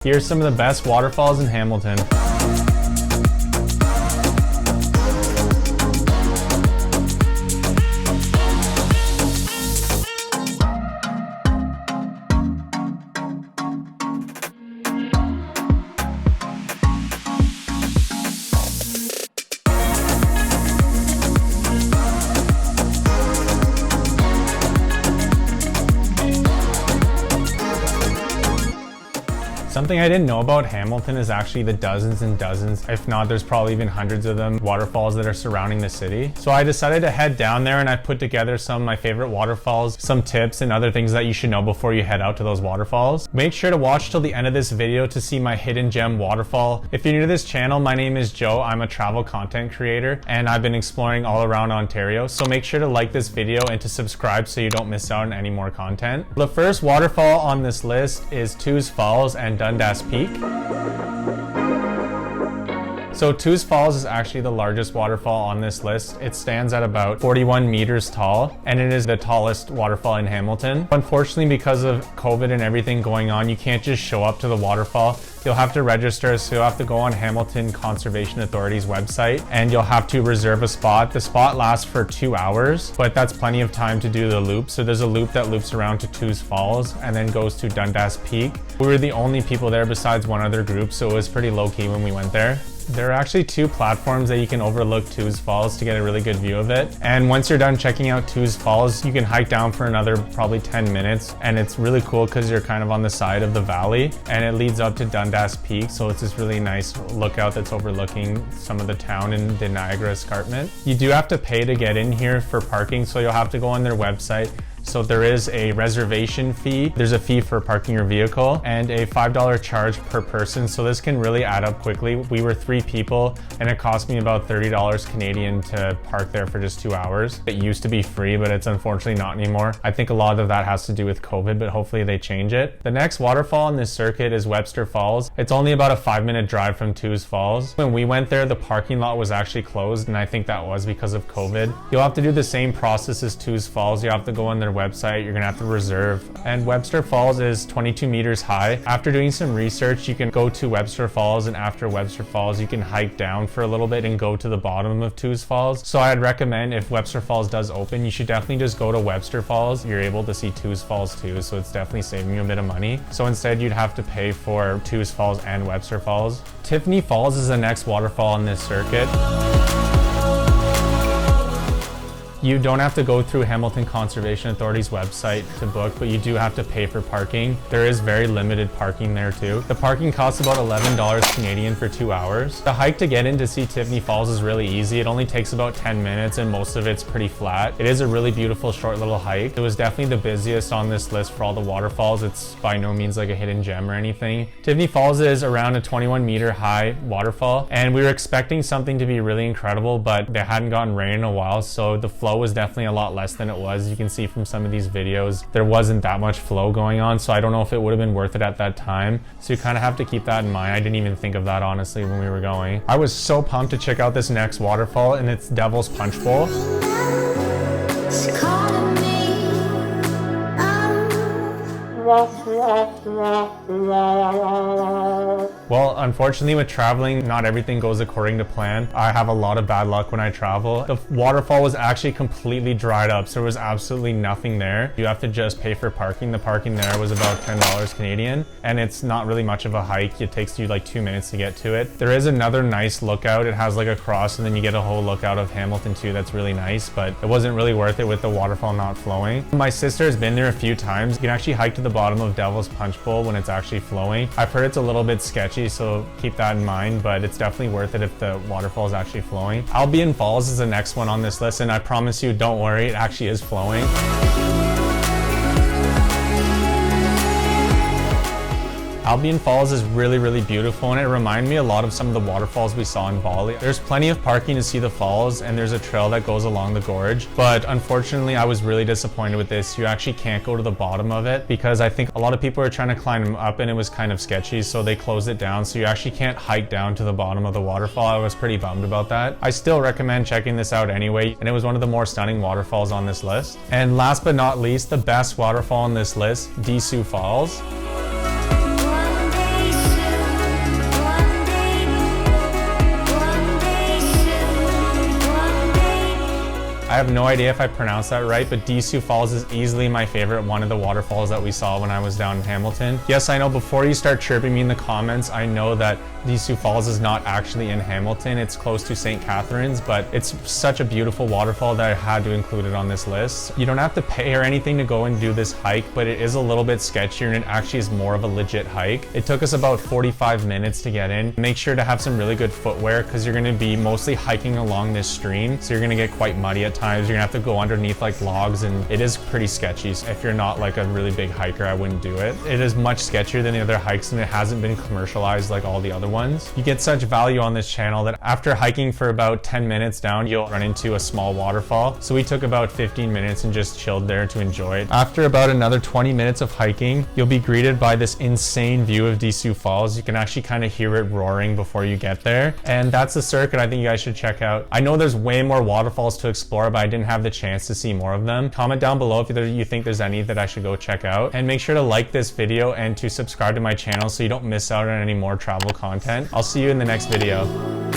Here's some of the best waterfalls in Hamilton. Something I didn't know about Hamilton is actually the dozens and dozens, if not there's probably even hundreds of them, waterfalls that are surrounding the city. So I decided to head down there and I put together some of my favorite waterfalls, some tips and other things that you should know before you head out to those waterfalls. Make sure to watch till the end of this video to see my hidden gem waterfall. If you're new to this channel, my name is Joe. I'm a travel content creator and I've been exploring all around Ontario. So make sure to like this video and to subscribe so you don't miss out on any more content. The first waterfall on this list is Tews Falls and Dundas Peak. So Tews Falls is actually the largest waterfall on this list. It stands at about 41 meters tall and it is the tallest waterfall in Hamilton. Unfortunately, because of COVID and everything going on, you can't just show up to the waterfall. You'll have to register, so you'll have to go on Hamilton Conservation Authority's website and you'll have to reserve a spot. The spot lasts for 2 hours, but that's plenty of time to do the loop. So there's a loop that loops around to Tews Falls and then goes to Dundas Peak. We were the only people there besides one other group, so it was pretty low-key when we went there. There are actually 2 platforms that you can overlook Tews Falls to get a really good view of it. And once you're done checking out Tews Falls, you can hike down for another probably 10 minutes. And it's really cool because you're kind of on the side of the valley and it leads up to Dundas Peak. So it's this really nice lookout that's overlooking some of the town and the Niagara Escarpment. You do have to pay to get in here for parking, so you'll have to go on their website. So there is a reservation fee, there's a fee for parking your vehicle, and a $5 charge per person. So this can really add up quickly. We were 3 people and it cost me about $30 Canadian to park there for just 2 hours. It used to be free, but it's unfortunately not anymore. I think a lot of that has to do with COVID, but hopefully they change it. The next waterfall on this circuit is Webster Falls. It's only about a 5-minute drive from Tews Falls. When we went there, the parking lot was actually closed, and I think that was because of COVID. You'll have to do the same process as Tews Falls. You have to go on their website, you're gonna have to reserve. And Webster Falls is 22 meters high. After doing some research, you can go to Webster Falls, and after Webster Falls, you can hike down for a little bit and go to the bottom of Tews Falls. So I'd recommend, if Webster Falls does open, you should definitely just go to Webster Falls. You're able to see Tews Falls too, so it's definitely saving you a bit of money. So instead, you'd have to pay for Tews Falls and Webster Falls. Tiffany Falls is the next waterfall on this circuit. You don't have to go through Hamilton Conservation Authority's website to book, but you do have to pay for parking. There is very limited parking there too. The parking costs about $11 Canadian for 2 hours. The hike to get in to see Tiffany Falls is really easy. It only takes about 10 minutes and most of it's pretty flat. It is a really beautiful short little hike. It was definitely the busiest on this list for all the waterfalls. It's by no means like a hidden gem or anything. Tiffany Falls is around a 21 meter high waterfall, and we were expecting something to be really incredible, but they hadn't gotten rain in a while, so the flow was definitely a lot less than it was. You can see from some of these videos there wasn't that much flow going on, so I don't know if it would have been worth it at that time. So you kind of have to keep that in mind. I didn't even think of that honestly when we were going. I was so pumped to check out this next waterfall, and it's Devil's Punchbowl. Well, unfortunately with traveling, not everything goes according to plan. I have a lot of bad luck when I travel. The waterfall was actually completely dried up, so there was absolutely nothing there. You have to just pay for parking. The parking there was about $10 Canadian, and it's not really much of a hike. It takes you like 2 minutes to get to it. There is another nice lookout. It has like a cross, and then you get a whole lookout of Hamilton too. That's really nice, but it wasn't really worth it with the waterfall not flowing. My sister has been there a few times. You can actually hike to the bottom of Devil's Punchbowl when it's actually flowing. I've heard it's a little bit sketchy, so keep that in mind, but it's definitely worth it if the waterfall is actually flowing. Albion Falls is the next one on this list, and I promise you, don't worry, it actually is flowing. Albion Falls is really, really beautiful, and it reminded me a lot of some of the waterfalls we saw in Bali. There's plenty of parking to see the falls, and there's a trail that goes along the gorge, but unfortunately I was really disappointed with this. You actually can't go to the bottom of it because I think a lot of people are trying to climb up and it was kind of sketchy, so they closed it down, so you actually can't hike down to the bottom of the waterfall. I was pretty bummed about that. I still recommend checking this out anyway, and it was one of the more stunning waterfalls on this list. And last but not least, the best waterfall on this list, Desu Falls. have no idea if I pronounced that right, but Desu Falls is easily my favorite one of the waterfalls that we saw when I was down in Hamilton. Yes, I know before you start chirping me in the comments, I know that Decew Falls is not actually in Hamilton. It's close to St. Catharines, but it's such a beautiful waterfall that I had to include it on this list. You don't have to pay or anything to go and do this hike, but it is a little bit sketchier and it actually is more of a legit hike. It took us about 45 minutes to get in. Make sure to have some really good footwear because you're going to be mostly hiking along this stream, so you're going to get quite muddy at times. You're going to have to go underneath like logs and it is pretty sketchy. So if you're not like a really big hiker, I wouldn't do it. It is much sketchier than the other hikes and it hasn't been commercialized like all the other ones. You get such value on this channel that after hiking for about 10 minutes down, you'll run into a small waterfall. So we took about 15 minutes and just chilled there to enjoy it. After about another 20 minutes of hiking, you'll be greeted by this insane view of Decew Falls. You can actually kind of hear it roaring before you get there. And that's the circuit I think you guys should check out. I know there's way more waterfalls to explore, but I didn't have the chance to see more of them. Comment down below if you think there's any that I should go check out. And make sure to like this video and to subscribe to my channel so you don't miss out on any more travel content. I'll see you in the next video.